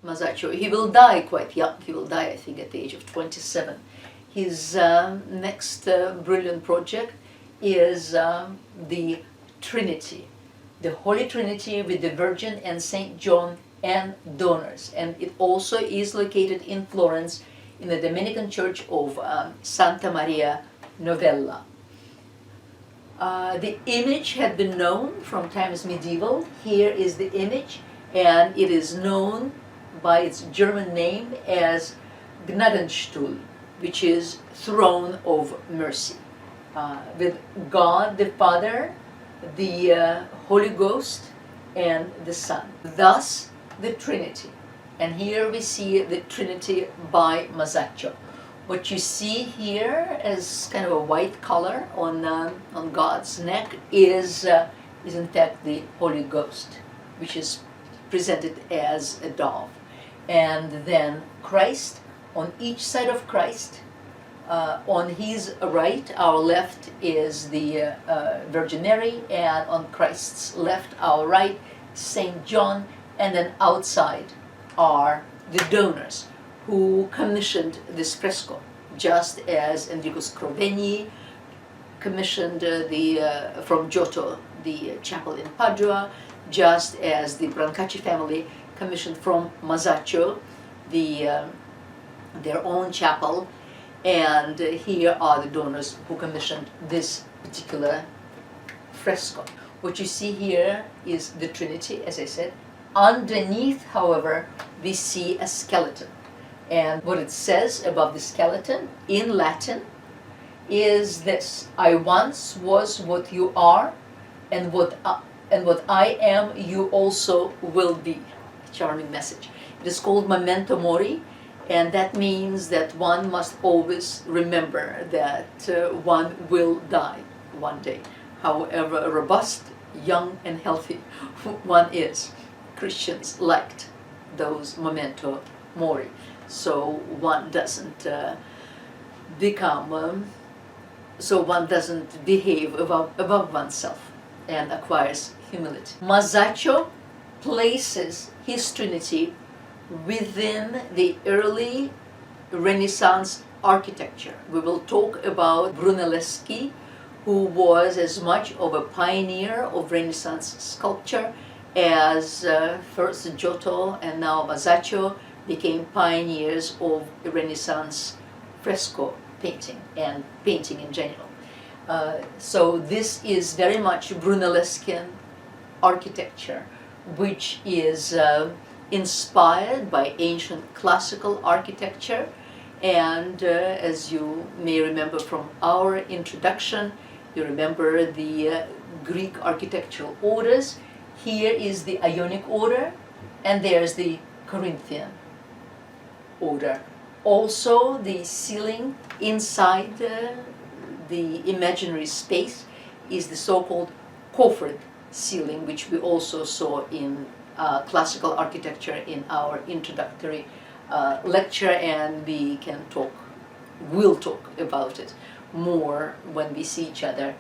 Masaccio. He will die quite young. He will die, I think, at the age of 27. His next brilliant project is the Trinity, the Holy Trinity with the Virgin and Saint John and donors. And it also is located in Florence in the Dominican Church of Santa Maria Novella. The image had been known from times medieval. Here is the image, and it is known by its German name as Gnadenstuhl, which is throne of mercy, with God the Father, the Holy Ghost, and the Son. Thus, the Trinity. And here we see the Trinity by Masaccio. What you see here as kind of a white color on God's neck is in fact the Holy Ghost, which is presented as a dove. And then Christ, on each side of Christ, on his right, our left, is the Virgin Mary, and on Christ's left, our right, Saint John, and then outside are the donors who commissioned this fresco, just as Enrico Scrovegni commissioned from Giotto the chapel in Padua, just as the Brancacci family commissioned from Masaccio their own chapel, and here are the donors who commissioned this particular fresco. What you see here is the Trinity, as I said. Underneath, however, we see a skeleton. And what it says above the skeleton in Latin is this: I once was what you are, and what I am, you also will be. Charming message. It is called memento mori, and that means that one must always remember that one will die one day. However robust, young, and healthy one is. Christians liked those memento mori, so one doesn't behave above oneself and acquires humility. Masaccio places his Trinity within the early Renaissance architecture. We will talk about Brunelleschi, who was as much of a pioneer of Renaissance sculpture as first Giotto and now Masaccio became pioneers of Renaissance fresco painting and painting in general. So this is very much Brunelleschian architecture, which is inspired by ancient classical architecture, and as you may remember from our introduction, you remember the Greek architectural orders. Here is the Ionic order, and there's the Corinthian order. Also, the ceiling inside the imaginary space is the so-called coffered ceiling, which we also saw in classical architecture in our introductory lecture, and we'll talk about it more when we see each other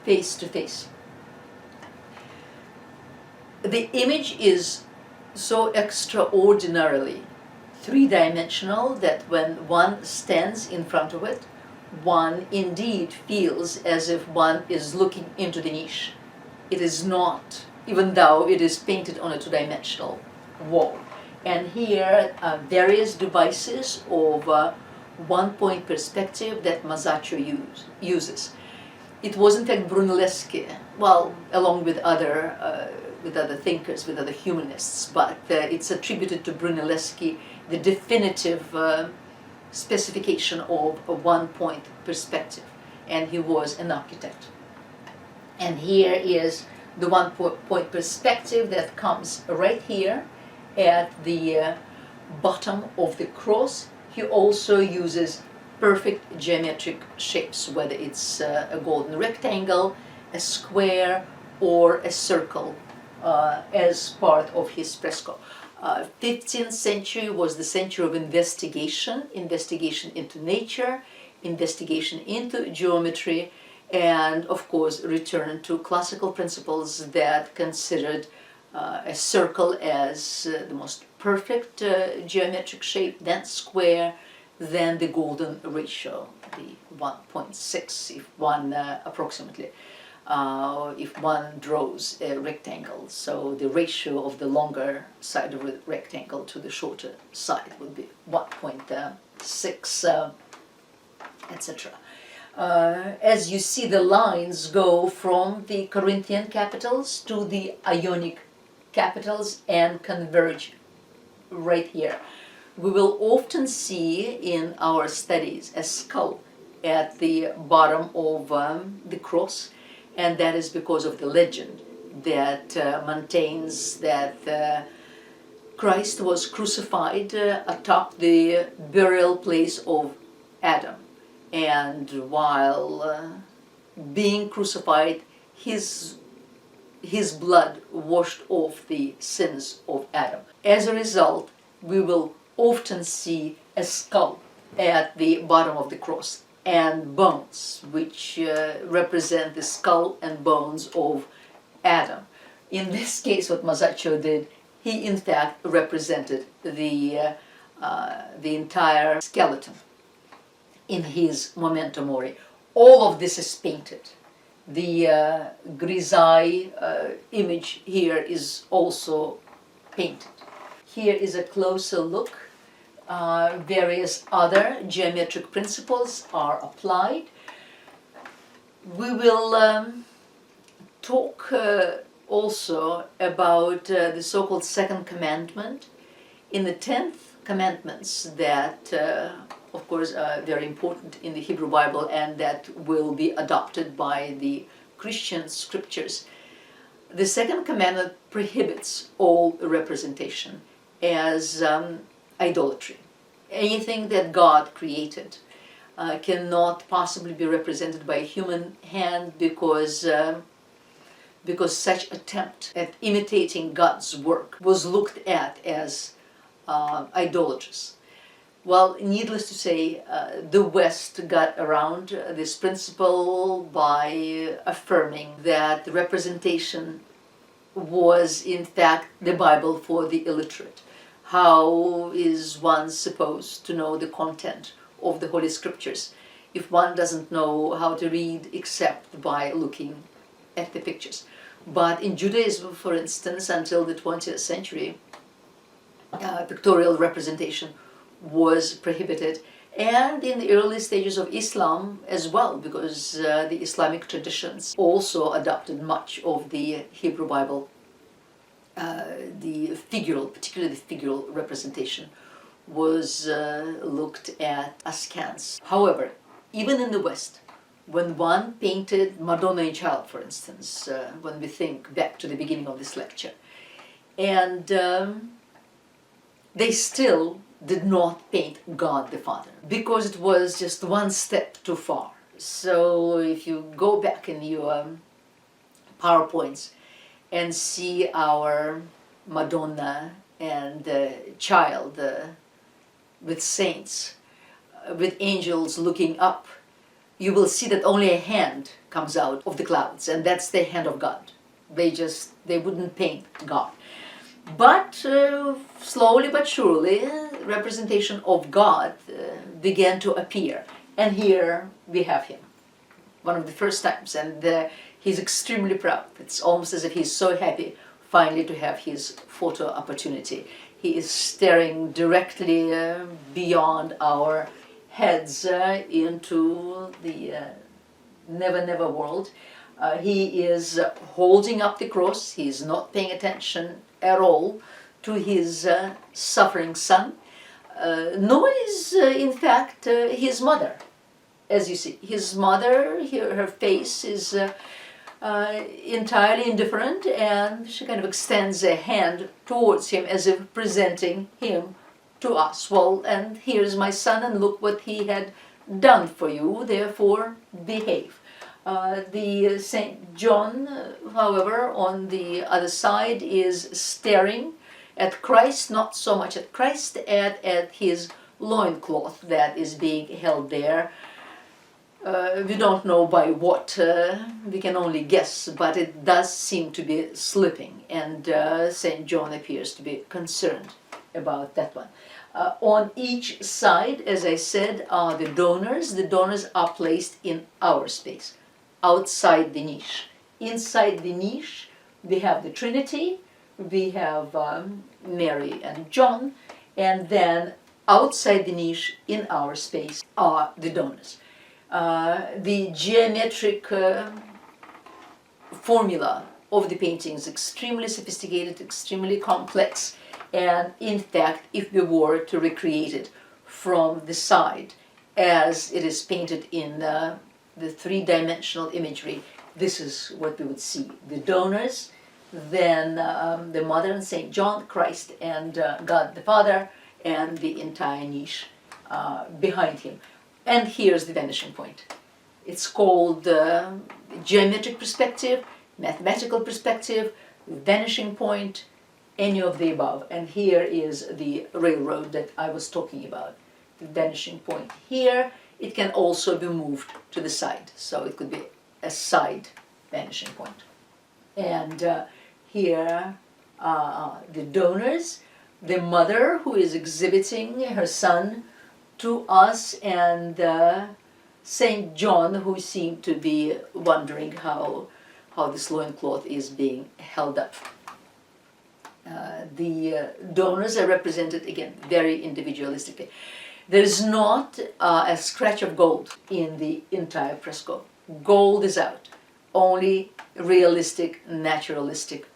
face to face. The image is so extraordinarily three-dimensional that when one stands in front of it, one indeed feels as if one is looking into the niche. It is not, even though it is painted on a two-dimensional wall. And here are various devices of one-point perspective that Masaccio uses. It was in fact Brunelleschi, well, along with other thinkers, with other humanists, but it's attributed to Brunelleschi the definitive specification of a one-point perspective, and he was an architect. And here is the one-point perspective that comes right here at the bottom of the cross. He also uses perfect geometric shapes, whether it's a golden rectangle, a square, or a circle, as part of his fresco. 15th century was the century of investigation into nature, investigation into geometry, and of course return to classical principles that considered a circle as the most perfect geometric shape, then square, then the golden ratio, the 1.6 if one approximately. If one draws a rectangle, so the ratio of the longer side of a rectangle to the shorter side would be 1.6, etc. As you see, the lines go from the Corinthian capitals to the Ionic capitals and converge right here. We will often see in our studies a skull at the bottom of the cross, and that is because of the legend that maintains that Christ was crucified atop the burial place of Adam, and while being crucified, his blood washed off the sins of Adam. As a result, we will often see a skull at the bottom of the cross and bones, which represent the skull and bones of Adam. In this case, what Masaccio did, he in fact represented the entire skeleton in his Memento Mori. All of this is painted. The grisaille image here is also painted. Here is a closer look. Various other geometric principles are applied. We will talk also about the so-called second commandment. In the 10th commandments that of course are very important in the Hebrew Bible and that will be adopted by the Christian scriptures, the second commandment prohibits all representation as idolatry. Anything that God created cannot possibly be represented by a human hand because such attempt at imitating God's work was looked at as idolatrous. Well, needless to say, the West got around this principle by affirming that the representation was in fact the Bible for the illiterate. How is one supposed to know the content of the Holy Scriptures if one doesn't know how to read except by looking at the pictures? But in Judaism, for instance, until the 20th century, pictorial representation was prohibited, and in the early stages of Islam as well, because the Islamic traditions also adopted much of the Hebrew Bible. The figural, particularly the figural representation, was looked at askance. However, even in the West, when one painted Madonna and Child, for instance, when we think back to the beginning of this lecture, and they still did not paint God the Father, because it was just one step too far. So if you go back in your PowerPoints and see our Madonna and Child with saints, with angels looking up, you will see that only a hand comes out of the clouds, and that's the hand of God. They wouldn't paint God. But slowly but surely, representation of God began to appear, and here we have him, one of the first times, and he's extremely proud. It's almost as if he's so happy finally to have his photo opportunity. He is staring directly beyond our heads into the never never world. He is holding up the cross. He's not paying attention at all to his suffering son, nor is in fact his mother. As you see, his mother, her face is entirely indifferent, and she kind of extends a hand towards him as if presenting him to us. Well, and here's my son, and look what he had done for you, therefore behave. The Saint John, however, on the other side is staring at Christ, not so much at Christ, at his loincloth that is being held there. We don't know by what, we can only guess, but it does seem to be slipping, and St. John appears to be concerned about that one. On each side, as I said, are the donors. The donors are placed in our space, outside the niche. Inside the niche, we have the Trinity, we have Mary and John, and then outside the niche, in our space, are the donors. The geometric formula of the painting is extremely sophisticated, extremely complex, and in fact, if we were to recreate it from the side as it is painted in the three-dimensional imagery, this is what we would see. The donors, then the Mother and St. John, Christ and God the Father, and the entire niche behind him. And here's the vanishing point. It's called geometric perspective, mathematical perspective, vanishing point, any of the above. And here is the railroad that I was talking about. The vanishing point here, it can also be moved to the side. So it could be a side vanishing point. And here are the donors, the mother who is exhibiting her son to us, and St. John, who seemed to be wondering how this loincloth is being held up. The donors are represented, again, very individualistically. There is not a scratch of gold in the entire fresco. Gold is out. Only realistic, naturalistic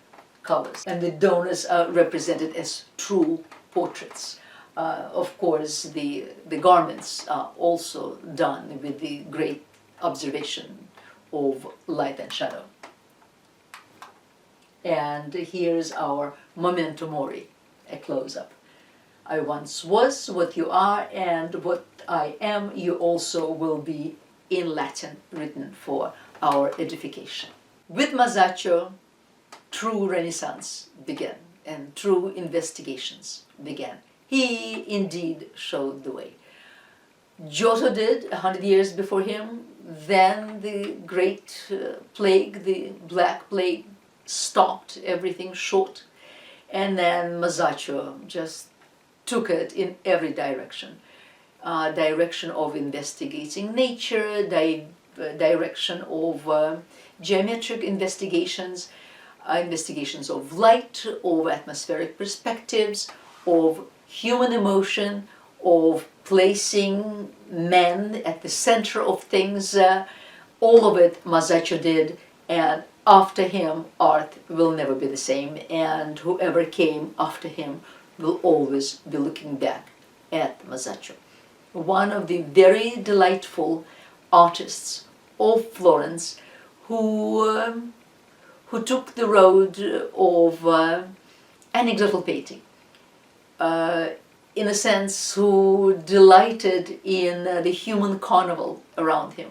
colors. And the donors are represented as true portraits. Of course, the garments are also done with the great observation of light and shadow. And here's our memento mori, a close-up. I once was what you are, and what I am you also will be, in Latin, written for our edification. With Masaccio, true Renaissance began, and true investigations began. He indeed showed the way. Giotto did 100 years before him. Then the great plague, the Black Plague, stopped everything short. And then Masaccio just took it in every direction. Direction of investigating nature, direction of geometric investigations, investigations of light, of atmospheric perspectives, of human emotion, of placing man at the center of things. All of it Masaccio did, and after him art will never be the same, and whoever came after him will always be looking back at Masaccio. One of the very delightful artists of Florence who took the road of anecdotal painting. In a sense, who delighted in the human carnival around him,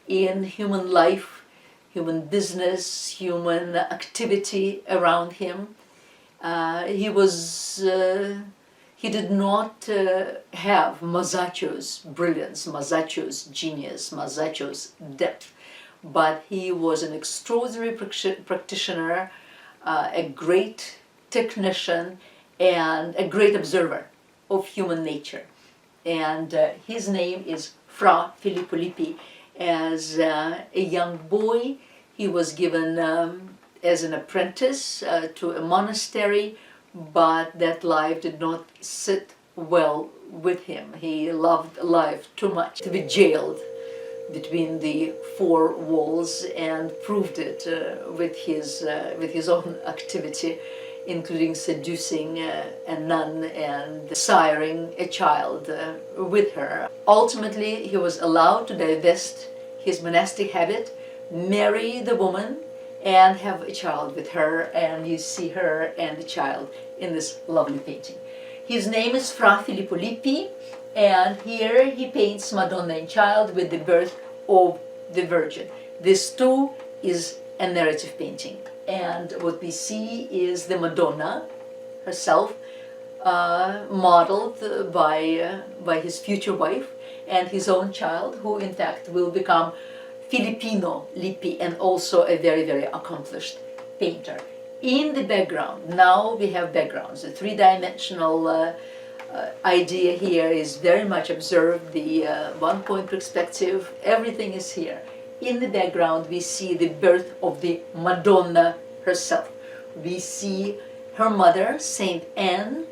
in human life, human business, human activity around him. He did not have Masaccio's brilliance, Masaccio's genius, Masaccio's depth, but he was an extraordinary practitioner, a great technician, and a great observer of human nature. And his name is Fra Filippo Lippi. As a young boy, he was given as an apprentice to a monastery, but that life did not sit well with him. He loved life too much to be jailed between the four walls, and proved it with his own activity, including seducing a nun and siring a child with her. Ultimately, he was allowed to divest his monastic habit, marry the woman, and have a child with her, and you see her and the child in this lovely painting. His name is Fra Filippo Lippi, and here he paints Madonna and Child with the birth of the Virgin. This too is a narrative painting, and what we see is the Madonna herself, modeled by his future wife, and his own child, who in fact will become Filipino Lippi, and also a very, very accomplished painter. In the background, now we have backgrounds. The three-dimensional idea here is very much observed, the one-point perspective, everything is here. In the background, we see the birth of the Madonna herself. We see her mother, Saint Anne,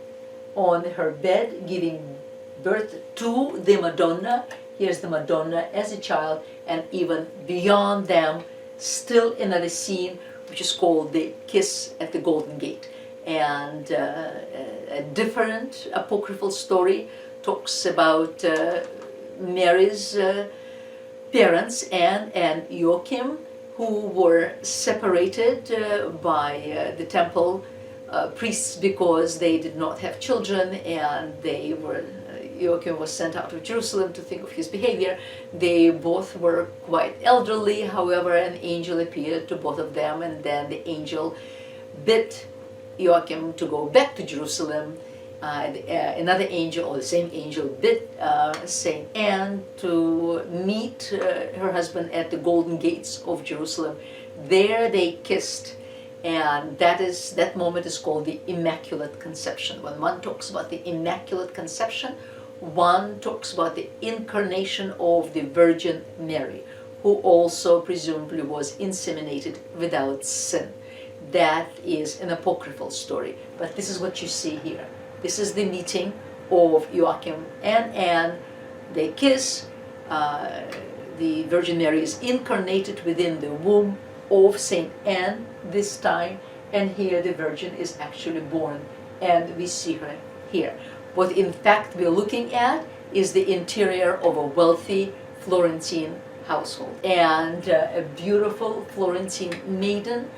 on her bed giving birth to the Madonna. Here's the Madonna as a child, and even beyond them, still another scene which is called the Kiss at the Golden Gate. And a different apocryphal story talks about Mary's parents, Anne and Joachim, who were separated by the temple priests because they did not have children, and they were Joachim was sent out of Jerusalem to think of his behavior. They both were quite elderly, however, an angel appeared to both of them, and then the angel bid Joachim to go back to Jerusalem. Another angel, or the same angel, bid Saint Anne to meet her husband at the Golden Gates of Jerusalem. There they kissed, and that moment is called the Immaculate Conception. When one talks about the Immaculate Conception, one talks about the incarnation of the Virgin Mary, who also presumably was inseminated without sin. That is an apocryphal story, but this is what you see here. This is the meeting of Joachim and Anne. They kiss. The Virgin Mary is incarnated within the womb of Saint Anne this time, and here the Virgin is actually born, and we see her here. What in fact we're looking at is the interior of a wealthy Florentine household, and a beautiful Florentine maiden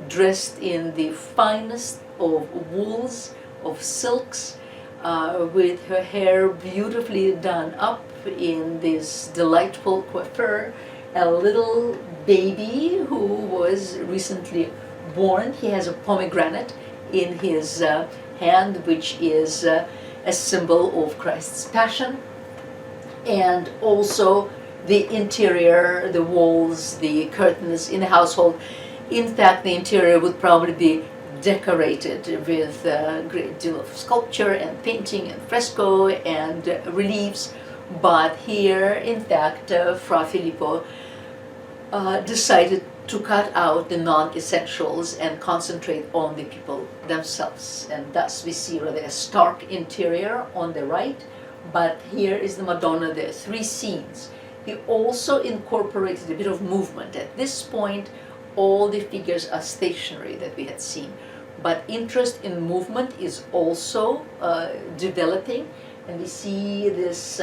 dressed in the finest of wools, of silks, with her hair beautifully done up in this delightful coiffure. A little baby who was recently born. He has a pomegranate in his hand, which is a symbol of Christ's Passion. And also the interior, the walls, the curtains in the household. In fact, the interior would probably be decorated with a great deal of sculpture and painting and fresco and reliefs. But here, in fact, Fra Filippo decided to cut out the non-essentials and concentrate on the people themselves. And thus we see rather a stark interior on the right, but here is the Madonna. There are three scenes. He also incorporated a bit of movement. At this point, all the figures are stationary that we had seen, but interest in movement is also developing, and we see this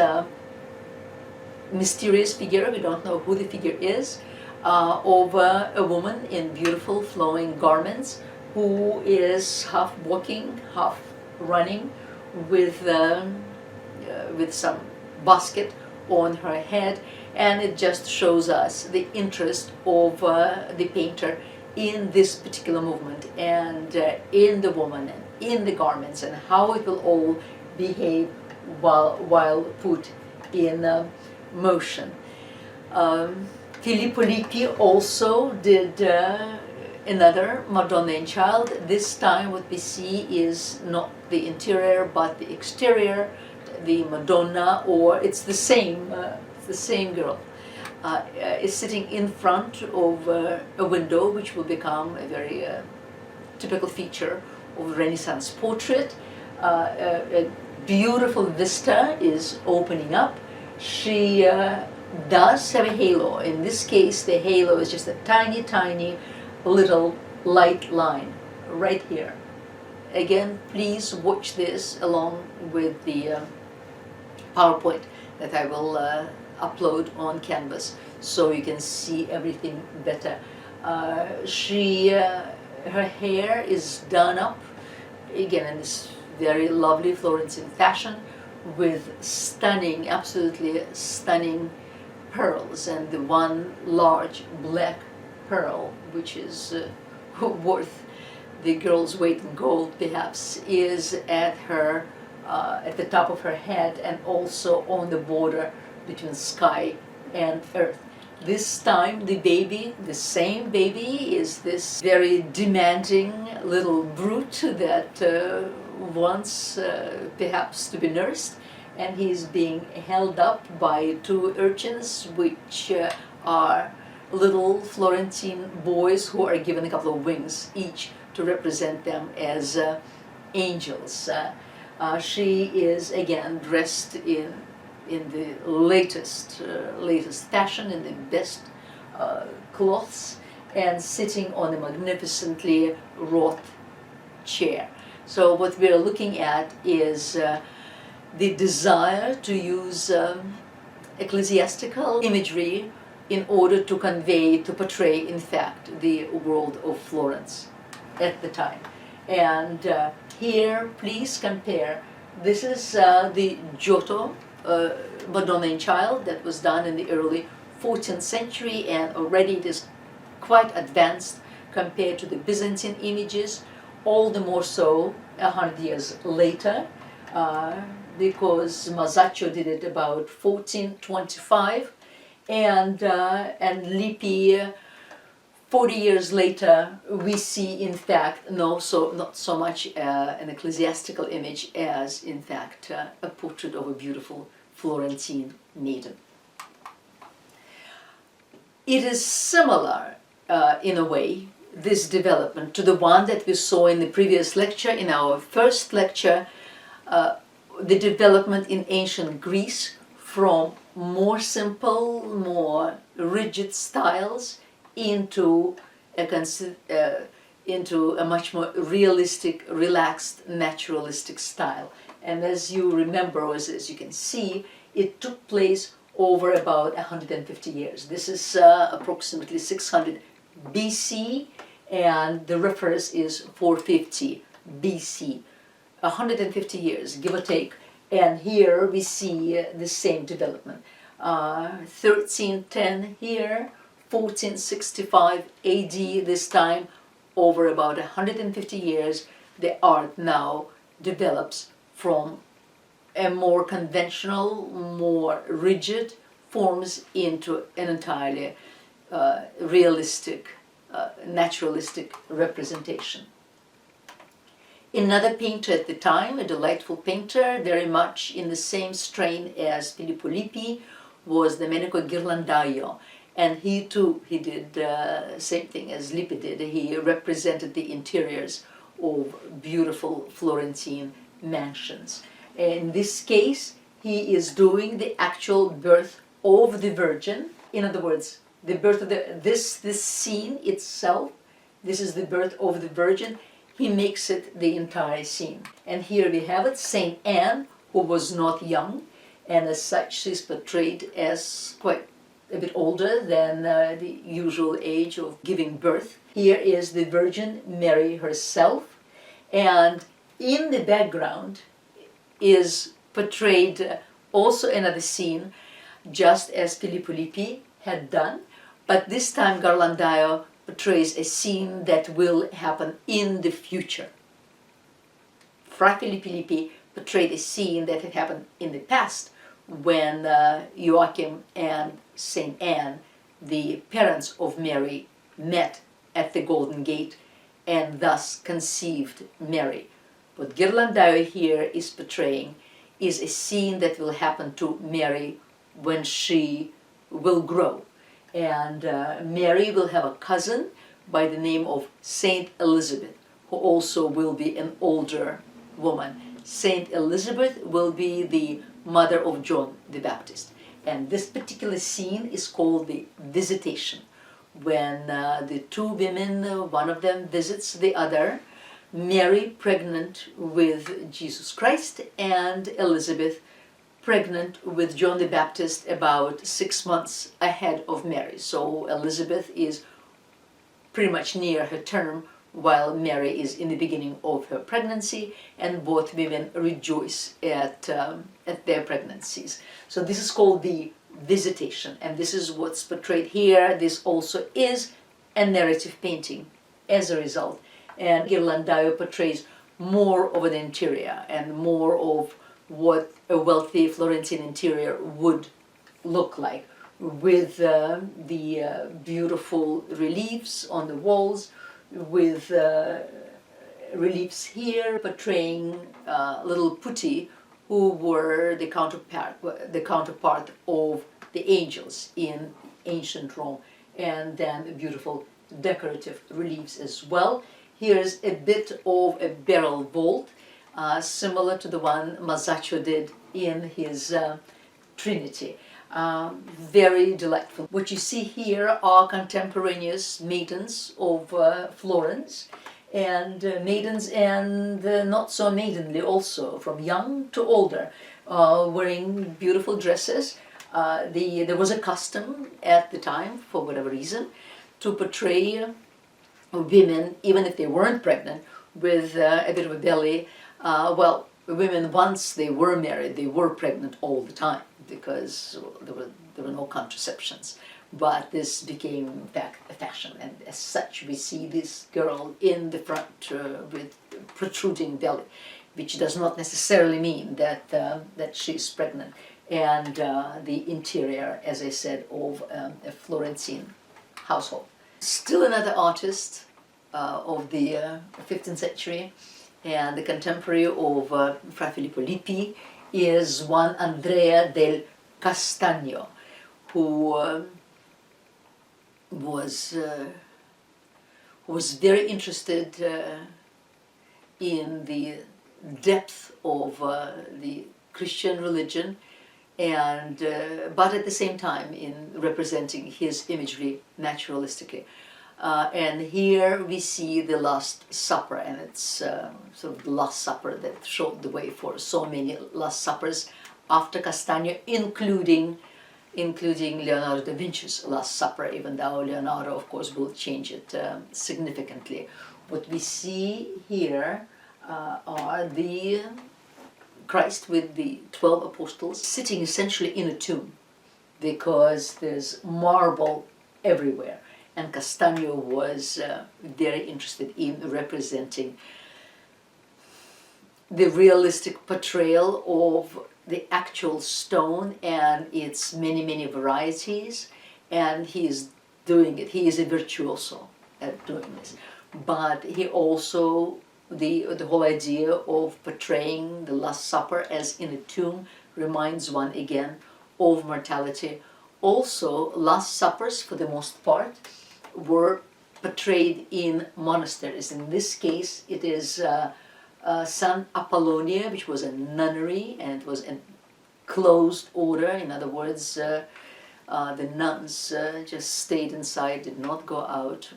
mysterious figure, we don't know who the figure is, of a woman in beautiful flowing garments who is half walking, half running with some basket on her head, and it just shows us the interest of the painter in this particular movement, and in the woman and in the garments, and how it will all behave while put in motion. Filippo Lippi also did another Madonna and Child. This time what we see is not the interior but the exterior. The Madonna, or it's the same girl, is sitting in front of a window, which will become a very typical feature of Renaissance portrait. A beautiful vista is opening up. She does have a halo. In this case, the halo is just a tiny, tiny little light line right here. Again, please watch this along with the PowerPoint that I will upload on Canvas so you can see everything better. Her hair is done up, again in this very lovely Florentine fashion, with stunning, absolutely stunning pearls, and the one large black pearl, which is worth the girl's weight in gold perhaps, is at the top of her head and also on the border between sky and earth. This time the baby, the same baby, is this very demanding little brute that wants perhaps to be nursed, and he's being held up by two urchins, which are little Florentine boys who are given a couple of wings each to represent them as angels. She is again dressed in the latest fashion, in the best cloths, and sitting on a magnificently wrought chair. So what we're looking at is the desire to use ecclesiastical imagery in order to convey, to portray, in fact, the world of Florence at the time. And here, please compare. This is the Giotto Madonna and Child that was done in the early 14th century, and already it is quite advanced compared to the Byzantine images, all the more so 100 years later, because Masaccio did it about 1425, and Lippi 40 years later. We see, in fact, not so much an ecclesiastical image as, in fact, a portrait of a beautiful Florentine maiden. It is similar, in a way, this development, to the one that we saw in the previous lecture, in our first lecture, the development in ancient Greece from more simple, more rigid styles into a much more realistic, relaxed, naturalistic style. And as you remember, as you can see, it took place over about 150 years. This is approximately 600 BC, and the reference is 450 BC. 150 years, give or take. And here we see the same development. 1310 here, 1465 AD this time. Over about 150 years, the art now develops from a more conventional, more rigid forms into an entirely realistic, naturalistic representation. Another painter at the time, a delightful painter, very much in the same strain as Filippo Lippi, was Domenico Ghirlandaio. And he too, he did the same thing as Lippi did. He represented the interiors of beautiful Florentine mansions. In this case, he is doing the actual birth of the Virgin. In other words, the birth of this scene itself, this is the birth of the Virgin. He makes it the entire scene. And here we have it, Saint Anne, who was not young, and as such she's portrayed as quite a bit older than the usual age of giving birth. Here is the Virgin Mary herself, and in the background is portrayed also another scene, just as Filippo Lippi had done, but this time Ghirlandaio portrays a scene that will happen in the future. Fra Filippo Lippi portrayed a scene that had happened in the past, when Joachim and Saint Anne, the parents of Mary, met at the Golden Gate and thus conceived Mary. What Ghirlandaio here is portraying is a scene that will happen to Mary when she will grow. And Mary will have a cousin by the name of Saint Elizabeth, who also will be an older woman. Saint Elizabeth will be the mother of John the Baptist. And this particular scene is called the Visitation, when the two women, one of them visits the other, Mary pregnant with Jesus Christ, and Elizabeth pregnant with John the Baptist about 6 months ahead of Mary. So Elizabeth is pretty much near her term, while Mary is in the beginning of her pregnancy, and both women rejoice at their pregnancies. So this is called the Visitation, and this is what's portrayed here. This also is a narrative painting as a result, and Ghirlandaio portrays more of an interior and more of what a wealthy Florentine interior would look like, with the beautiful reliefs on the walls, with reliefs here portraying little putti, who were the counterpart of the angels in ancient Rome, and then beautiful decorative reliefs as well. Here's a bit of a barrel vault, similar to the one Masaccio did in his Trinity. Very delightful. What you see here are contemporaneous maidens of Florence, and maidens and not so maidenly also, from young to older, wearing beautiful dresses. There was a custom at the time, for whatever reason, to portray women, even if they weren't pregnant, with a bit of a belly. Well, women, once they were married, they were pregnant all the time, because there were no contraceptions. But this became, in fact, a fashion, and as such we see this girl in the front with protruding belly, which does not necessarily mean that she's pregnant. And the interior, as I said, of a Florentine household. Still another artist of the 15th century, and the contemporary of Fra Filippo Lippi, is one Andrea del Castagno, who was very interested in the depth of the Christian religion, and but at the same time in representing his imagery naturalistically. And here we see the Last Supper, and it's sort of the Last Supper that showed the way for so many Last Suppers after Castagno, including Leonardo da Vinci's Last Supper, even though Leonardo, of course, will change it significantly. What we see here are the Christ with the 12 apostles sitting essentially in a tomb, because there's marble everywhere. And Castagno was very interested in representing the realistic portrayal of the actual stone and its many, many varieties, and he is doing it. He is a virtuoso at doing this. But he also, the whole idea of portraying the Last Supper as in a tomb reminds one again of mortality. Also, Last Suppers, for the most part, were portrayed in monasteries. In this case, it is San Apollonia, which was a nunnery, and it was a closed order. In other words, the nuns just stayed inside, did not go out.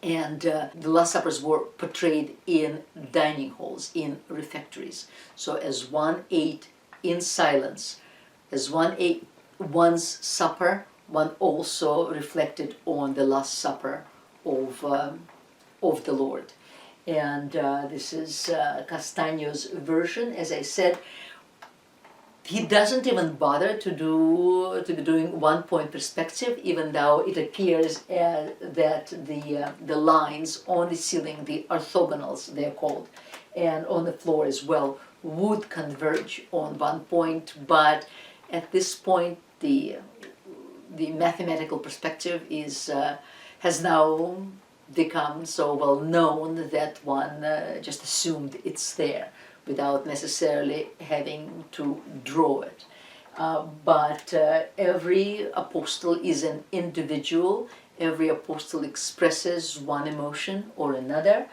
And the Last Suppers were portrayed in dining halls, in refectories. So as one ate in silence, as one ate one's supper, one also reflected on the Last Supper of the Lord. And this is Castagno's version. As I said, he doesn't even bother to be doing one-point perspective, even though it appears that the lines on the ceiling, the orthogonals they're called, and on the floor as well, would converge on one point. But at this point, the mathematical perspective has now become so well known that one just assumed it's there without necessarily having to draw it. But every apostle is an individual. Every apostle expresses one emotion or another.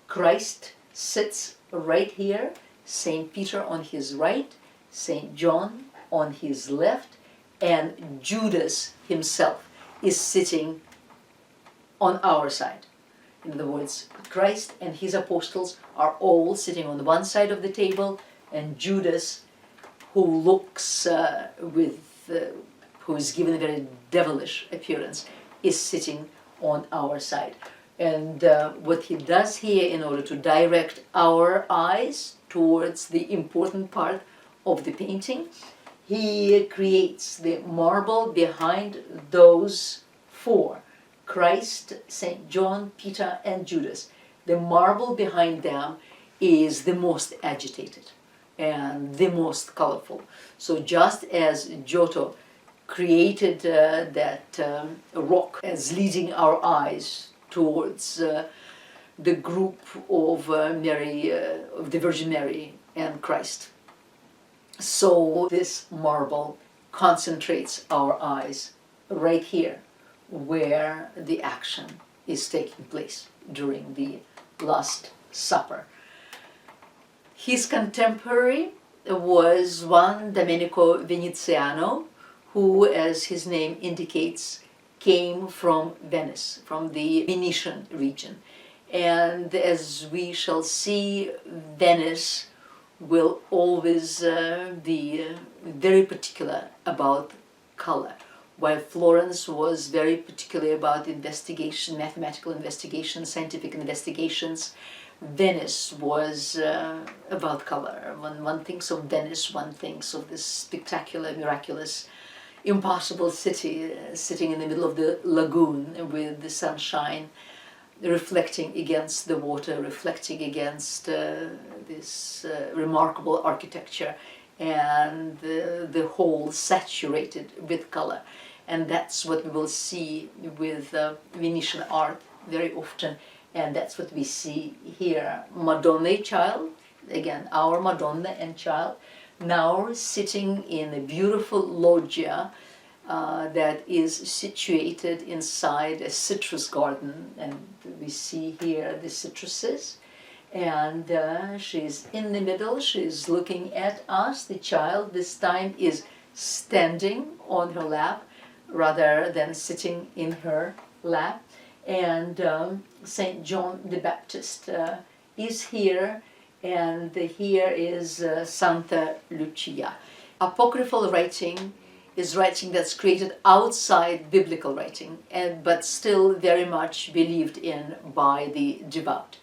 Christ sits right here, St. Peter on his right, St. John on his left, and Judas himself is sitting on our side. In other words, Christ and his apostles are all sitting on the one side of the table, and Judas, who looks who is given a very devilish appearance, is sitting on our side. And what he does here, in order to direct our eyes towards the important part of the painting, he creates the marble behind those four: Christ, St. John, Peter, and Judas. The marble behind them is the most agitated and the most colorful. So just as Giotto created that rock as leading our eyes towards the group of Mary, of the Virgin Mary and Christ. So this marble concentrates our eyes right here where the action is taking place during the Last Supper. His contemporary was one Domenico Veneziano, who, as his name indicates, came from Venice, from the Venetian region. And as we shall see, Venice will always be very particular about color, while Florence was very particular about investigation, mathematical investigation, scientific investigations. Venice was about color. When one thinks of Venice, one thinks of this spectacular, miraculous, impossible city sitting in the middle of the lagoon with the sunshine reflecting against the water, reflecting against this remarkable architecture, and the whole saturated with color. And that's what we will see with Venetian art very often, and that's what we see here. Madonna Child, again our Madonna and Child, now sitting in a beautiful loggia that is situated inside a citrus garden, and we see here the citruses, and she's in the middle, she's looking at us. The child this time is standing on her lap rather than sitting in her lap, and Saint John the Baptist is here, and here is Santa Lucia. Apocryphal writing is writing that's created outside biblical writing, but still very much believed in by the devout.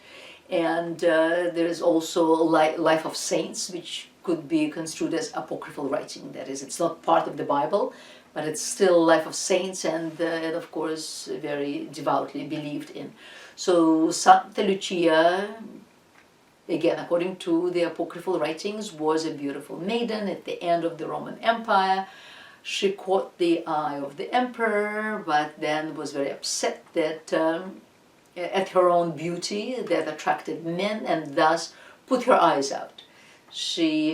And there is also Life of Saints, which could be construed as apocryphal writing. That is, it's not part of the Bible, but it's still Life of Saints, and of course very devoutly believed in. So Santa Lucia, again according to the apocryphal writings, was a beautiful maiden at the end of the Roman Empire. She caught the eye of the emperor, but then was very upset that at her own beauty that attracted men, and thus put her eyes out. She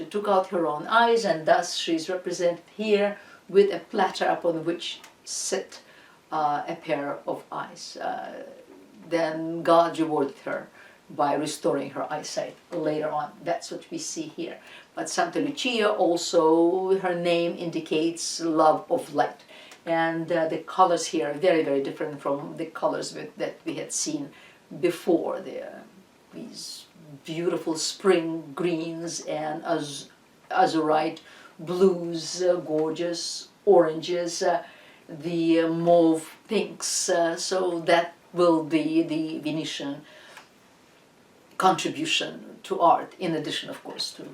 took out her own eyes, and thus she's represented here with a platter upon which sit a pair of eyes. Then God rewarded her by restoring her eyesight later on. That's what we see here. But Santa Lucia also, her name indicates love of light. And the colors here are very, very different from the colors that we had seen before. These beautiful spring greens and azurite blues, gorgeous oranges, the mauve pinks. So that will be the Venetian contribution to art, in addition, of course, to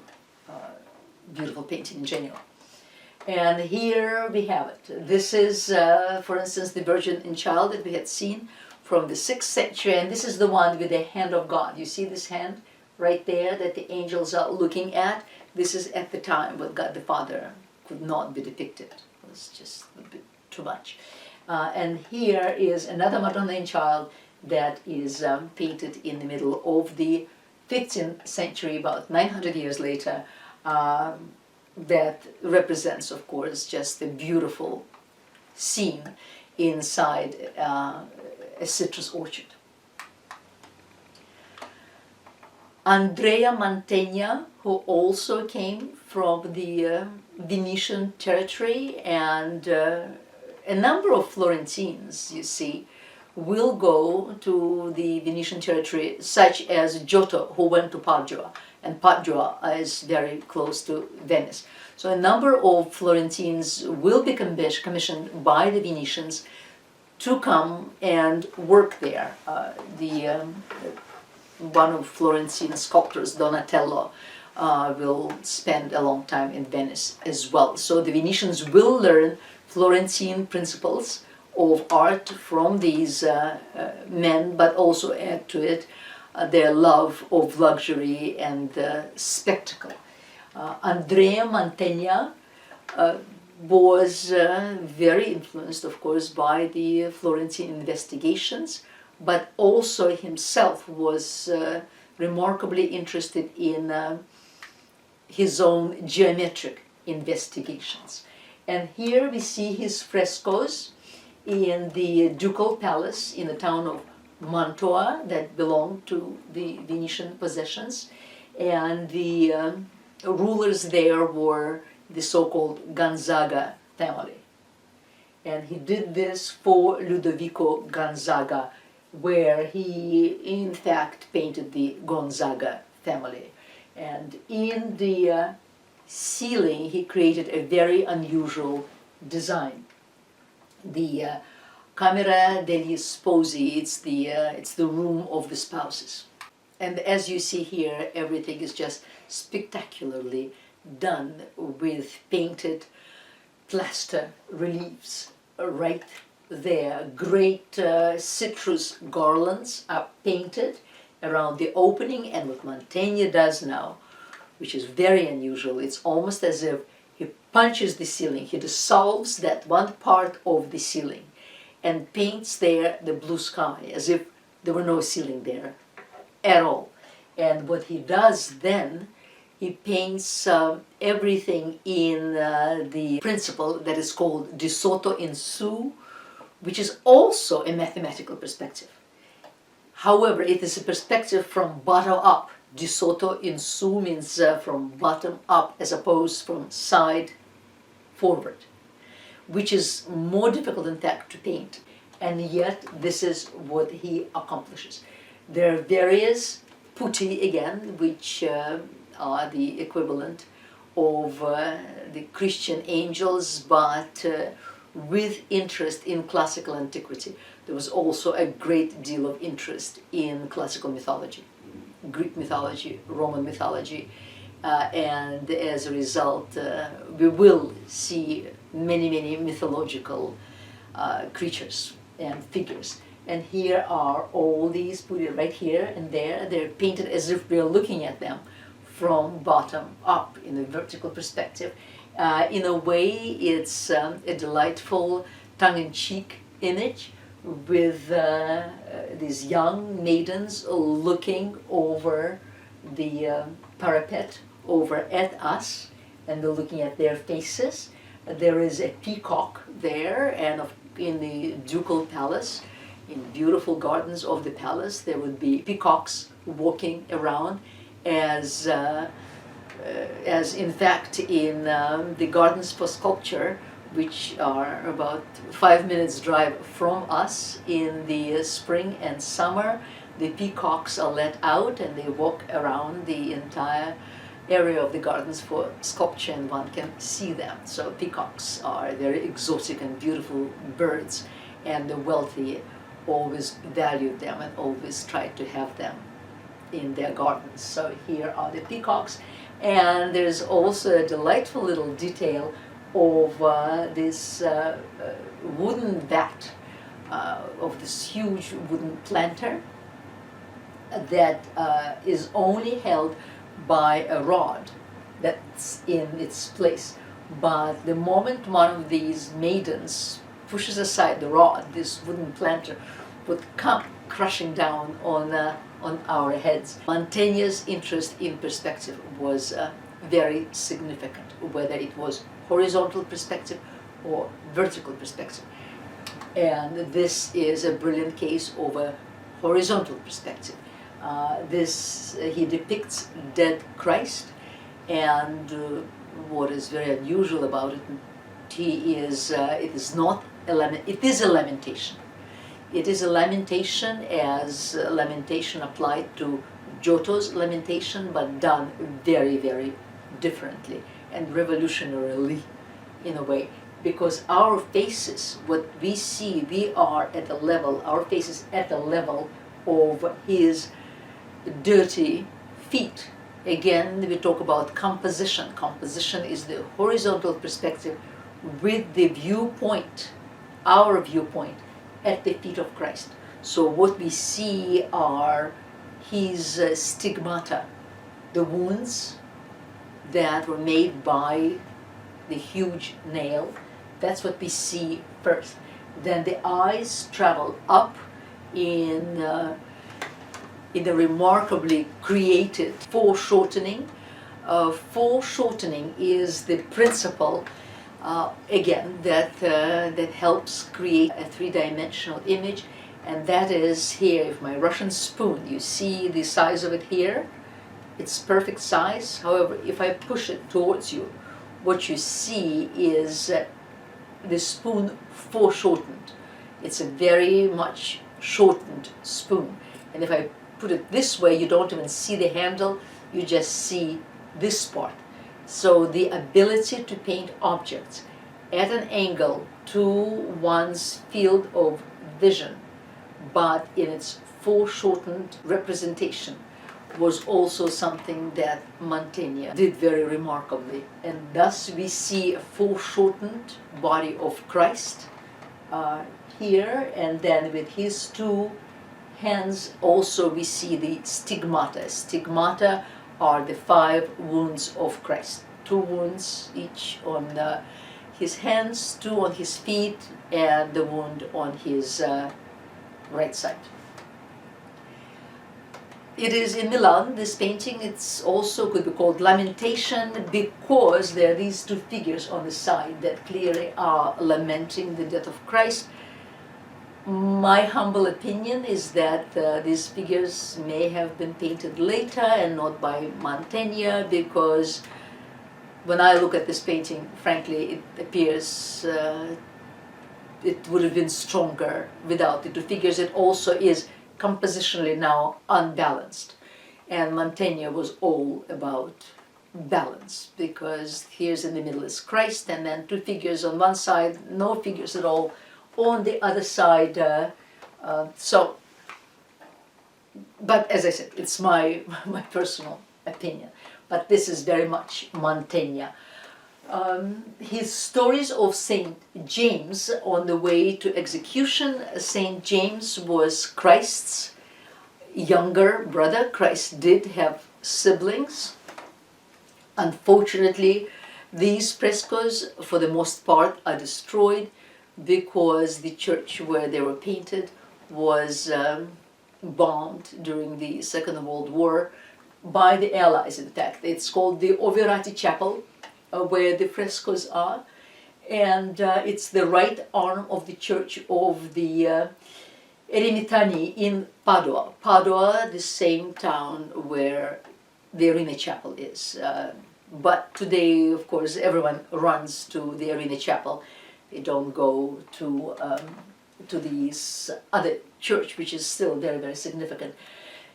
beautiful painting in general. And here we have it. This is, for instance, the Virgin and Child that we had seen from the 6th century, and this is the one with the hand of God. You see this hand right there that the angels are looking at? This is at the time when God the Father could not be depicted. It was just a bit too much. And here is another Madonna and Child that is painted in the middle of the 15th century, about 900 years later, that represents, of course, just a beautiful scene inside a citrus orchard. Andrea Mantegna, who also came from the Venetian territory, and a number of Florentines, you see, will go to the Venetian territory, such as Giotto, who went to Padua, and Padua is very close to Venice. So a number of Florentines will be commissioned by the Venetians to come and work there. One of Florentine sculptors, Donatello, will spend a long time in Venice as well. So the Venetians will learn Florentine principles of art from these men, but also add to it their love of luxury and spectacle. Andrea Mantegna was very influenced, of course, by the Florentine investigations, but also himself was remarkably interested in his own geometric investigations. And here we see his frescoes in the ducal palace in the town of Mantua that belonged to the Venetian possessions, and the rulers there were the so-called Gonzaga family. And he did this for Ludovico Gonzaga, where he in fact painted the Gonzaga family. And in the ceiling he created a very unusual design. The Camera degli Sposi, it's the room of the spouses. And as you see here, everything is just spectacularly done with painted plaster reliefs right there. Great citrus garlands are painted around the opening, and what Mantegna does now, which is very unusual, it's almost as if he punches the ceiling, he dissolves that one part of the ceiling and paints there the blue sky as if there were no ceiling there at all. And what he does then, he paints everything in the principle that is called di sotto in su, which is also a mathematical perspective. However, it is a perspective from bottom up. Di sotto in su means from bottom up as opposed from side forward, which is more difficult in fact to paint. And yet this is what he accomplishes. There are various putti again, which are the equivalent of the Christian angels, but with interest in classical antiquity. There was also a great deal of interest in classical mythology, Greek mythology, Roman mythology, and as a result we will see many mythological creatures and figures. And here are all these putti right here and there. They're painted as if we're looking at them from bottom up in a vertical perspective. In a way, it's a delightful tongue-in-cheek image with these young maidens looking over the parapet over at us, and they're looking at their faces. There is a peacock there, and in the ducal palace, in beautiful gardens of the palace, there would be peacocks walking around, as in fact in the gardens for sculpture, which are about 5 minutes drive from us, in the spring and summer, the peacocks are let out and they walk around the entire area of the gardens for sculpture, and one can see them. So peacocks are very exotic and beautiful birds, and the wealthy always valued them and always tried to have them in their gardens. So here are the peacocks, and there's also a delightful little detail of this wooden vat, of this huge wooden planter that is only held by a rod that's in its place. But the moment one of these maidens pushes aside the rod, this wooden planter would come crushing down on our heads. Mantegna's interest in perspective was very significant, whether it was horizontal perspective or vertical perspective. And this is a brilliant case of a horizontal perspective. He depicts dead Christ, and what is very unusual about it, it is a lamentation. It is a lamentation as a lamentation applied to Giotto's lamentation, but done very differently and revolutionarily in a way, because our faces, what we see, we are at the level, our faces at the level of his dirty feet. Again, we talk about composition. Composition is the horizontal perspective with the viewpoint, our viewpoint, at the feet of Christ. So what we see are his stigmata, the wounds that were made by the huge nail. That's what we see first. Then the eyes travel up in a remarkably created foreshortening. Foreshortening is the principle, again, that helps create a three-dimensional image, and that is here. If my Russian spoon, you see the size of it here, it's perfect size. However, if I push it towards you, what you see is the spoon foreshortened. It's a very much shortened spoon, and if I put it this way, you don't even see the handle, you just see this part. So the ability to paint objects at an angle to one's field of vision, but in its foreshortened representation, was also something that Mantegna did very remarkably. And thus we see a foreshortened body of Christ here, and then with his two hands also we see the stigmata. Stigmata are the 5 wounds of Christ. 2 wounds each on his hands, 2 on his feet, and the wound on his right side. It is in Milan, this painting. It's also could be called Lamentation because there are these 2 figures on the side that clearly are lamenting the death of Christ. My humble opinion is that these figures may have been painted later and not by Mantegna, because when I look at this painting, frankly, it appears it would have been stronger without the 2 figures. It also is compositionally now unbalanced, and Mantegna was all about balance, because here's in the middle is Christ, and then 2 figures on one side, no figures at all on the other side. But as I said, it's my personal opinion, but this is very much Mantegna. His stories of Saint James on the way to execution. Saint James was Christ's younger brother. Christ did have siblings. Unfortunately, these frescoes for the most part are destroyed because the church where they were painted was bombed during the Second World War by the Allies. In fact, it's called the Overati Chapel, where the frescoes are, and it's the right arm of the church of the Eremitani in Padua. Padua, the same town where the Arena Chapel is. But today, of course, everyone runs to the Arena Chapel. They don't go to this other church, which is still very, very significant.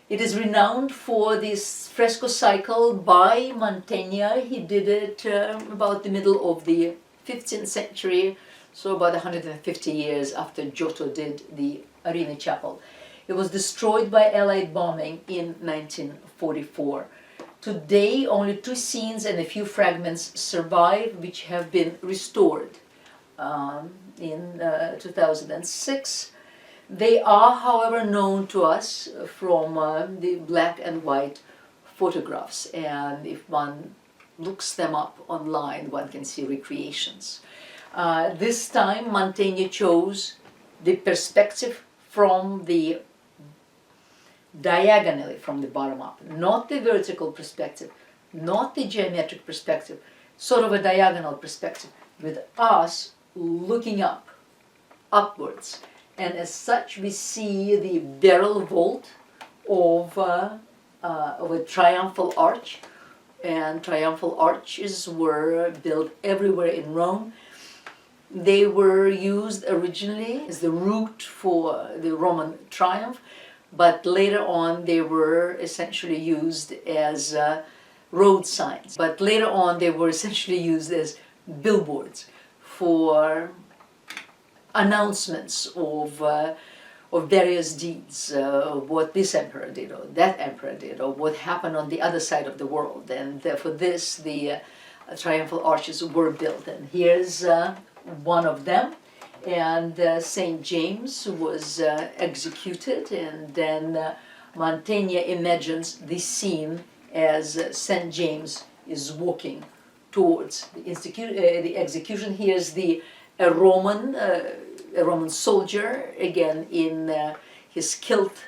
It is renowned for this fresco cycle by Mantegna. He did it about the middle of the 15th century, so about 150 years after Giotto did the Arena Chapel. It was destroyed by Allied bombing in 1944. Today, only 2 scenes and a few fragments survive, which have been restored in 2006. They are, however, known to us from the black and white photographs, and if one looks them up online, one can see recreations. This time, Mantegna chose the perspective from the diagonally from the bottom up, not the vertical perspective, not the geometric perspective, sort of a diagonal perspective, with us looking up, upwards. And as such, we see the barrel vault of a triumphal arch, and triumphal arches were built everywhere in Rome. They were used originally as the route for the Roman triumph, but later on they were essentially used as road signs. But later on they were essentially used as billboards for announcements of various deeds, what this emperor did or that emperor did, or what happened on the other side of the world. And for this, the triumphal arches were built. And here's one of them. And St. James was executed, and then Mantegna imagines this scene as St. James is walking towards the execution. Here's a Roman soldier, again in his kilt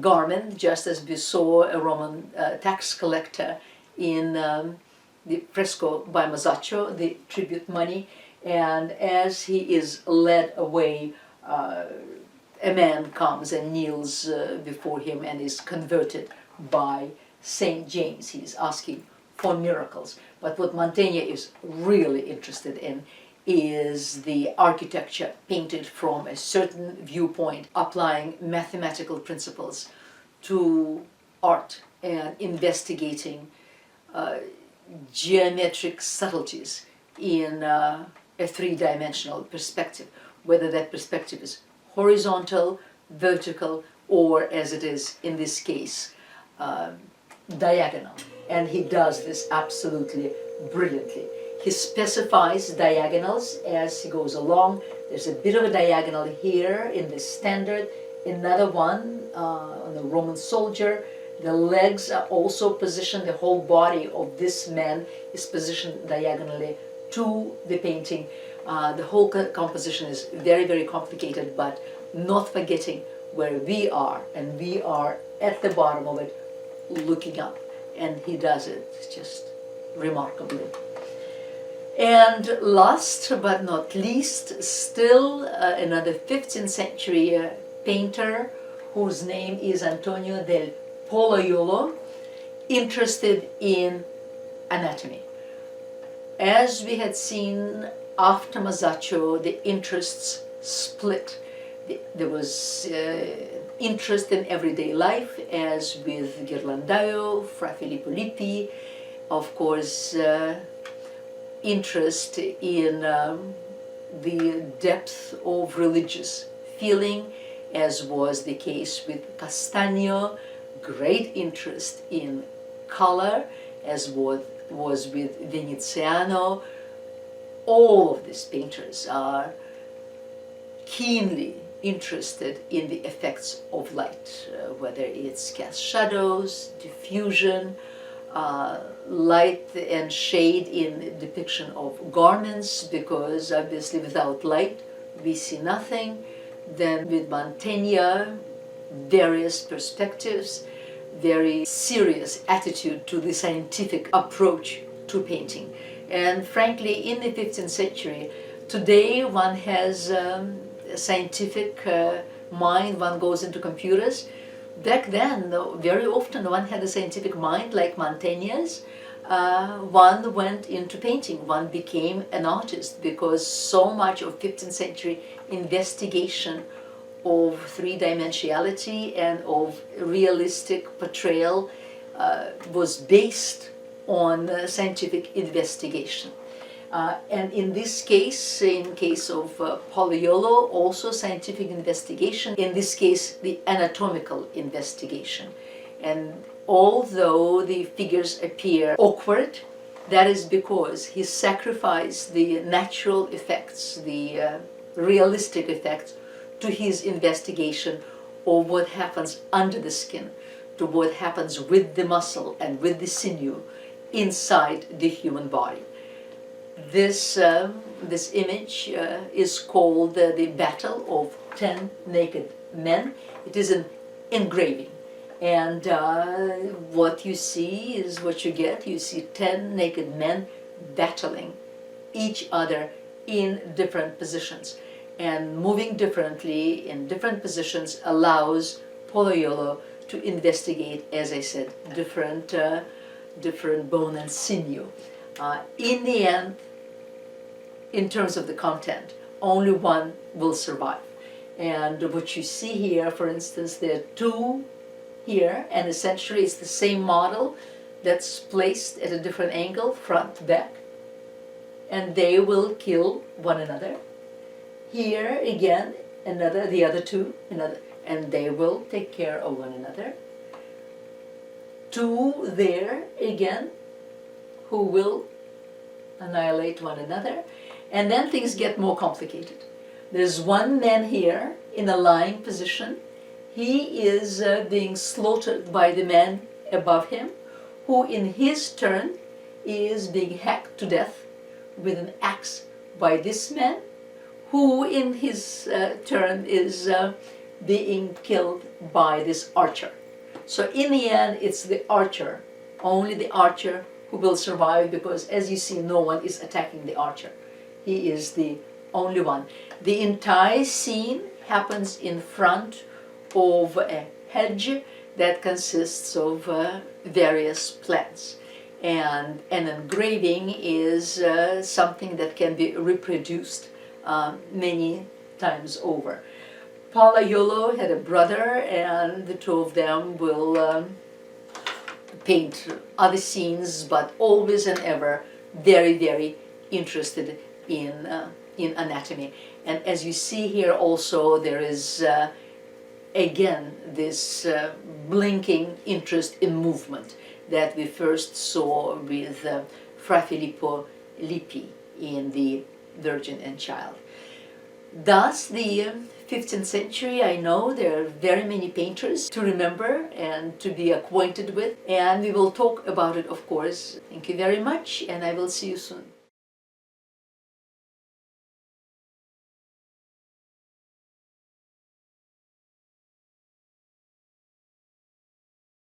garment, just as we saw a Roman tax collector in the fresco by Masaccio, the tribute money. And as he is led away, a man comes and kneels before him and is converted by Saint James. He is asking for miracles. But what Mantegna is really interested in is the architecture painted from a certain viewpoint, applying mathematical principles to art and investigating geometric subtleties in a three-dimensional perspective, whether that perspective is horizontal, vertical, or, as it is in this case, diagonal. And he does this absolutely brilliantly. He specifies diagonals as he goes along. There's a bit of a diagonal here in the standard, another one on the Roman soldier. The legs are also positioned, the whole body of this man is positioned diagonally to the painting. The whole composition is very, very complicated, but not forgetting where we are, and we are at the bottom of it looking up, and he does it just remarkably. And last but not least, still another 15th century painter whose name is Antonio del Pollaiuolo, interested in anatomy. As we had seen after Masaccio, the interests split. There was interest in everyday life, as with Ghirlandaio, Fra Filippo Lippi, of course, interest in the depth of religious feeling, as was the case with Castagno, great interest in color, as was with Veneziano. All of these painters are keenly interested in the effects of light, whether it's cast shadows, diffusion, light and shade in depiction of garments, because obviously without light we see nothing. Then with Mantegna, various perspectives, very serious attitude to the scientific approach to painting. And frankly, in the 15th century, today one has a scientific mind, one goes into computers. Back then, very often one had a scientific mind like Mantegna's. One went into painting, one became an artist, because so much of 15th century investigation of three-dimensionality and of realistic portrayal was based on scientific investigation. And in this case, in case of Pollaiuolo, also scientific investigation, in this case the anatomical investigation. And although the figures appear awkward, that is because he sacrificed the natural effects, the realistic effects, to his investigation of what happens under the skin, to what happens with the muscle and with the sinew inside the human body. This image is called the Battle of 10 Naked Men. It is an engraving, and what you see is what you get. You see 10 naked men battling each other in different positions, and moving differently in different positions allows Pollaiuolo to investigate, as I said, different bone and sinew. In the end, in terms of the content, only one will survive. And what you see here, for instance, there are two here, and essentially it's the same model that's placed at a different angle, front, back, and they will kill one another. Here again, the other two, and they will take care of one another. Two there again, who will annihilate one another. And then things get more complicated. There's one man here in a lying position. He is being slaughtered by the man above him, who in his turn is being hacked to death with an axe by this man, who in his turn is being killed by this archer. So in the end, it's the archer, only the archer, who will survive, because as you see, no one is attacking the archer. He is the only one. The entire scene happens in front of a hedge that consists of various plants. And an engraving is something that can be reproduced many times over. Palaiolo had a brother, and the two of them will paint other scenes, but always and ever very, very interested in anatomy. And as you see here also, there is again this blinking interest in movement that we first saw with Fra Filippo Lippi in the Virgin and Child. Thus, the 15th century, I know there are very many painters to remember and to be acquainted with, and we will talk about it, of course. Thank you very much, and I will see you soon.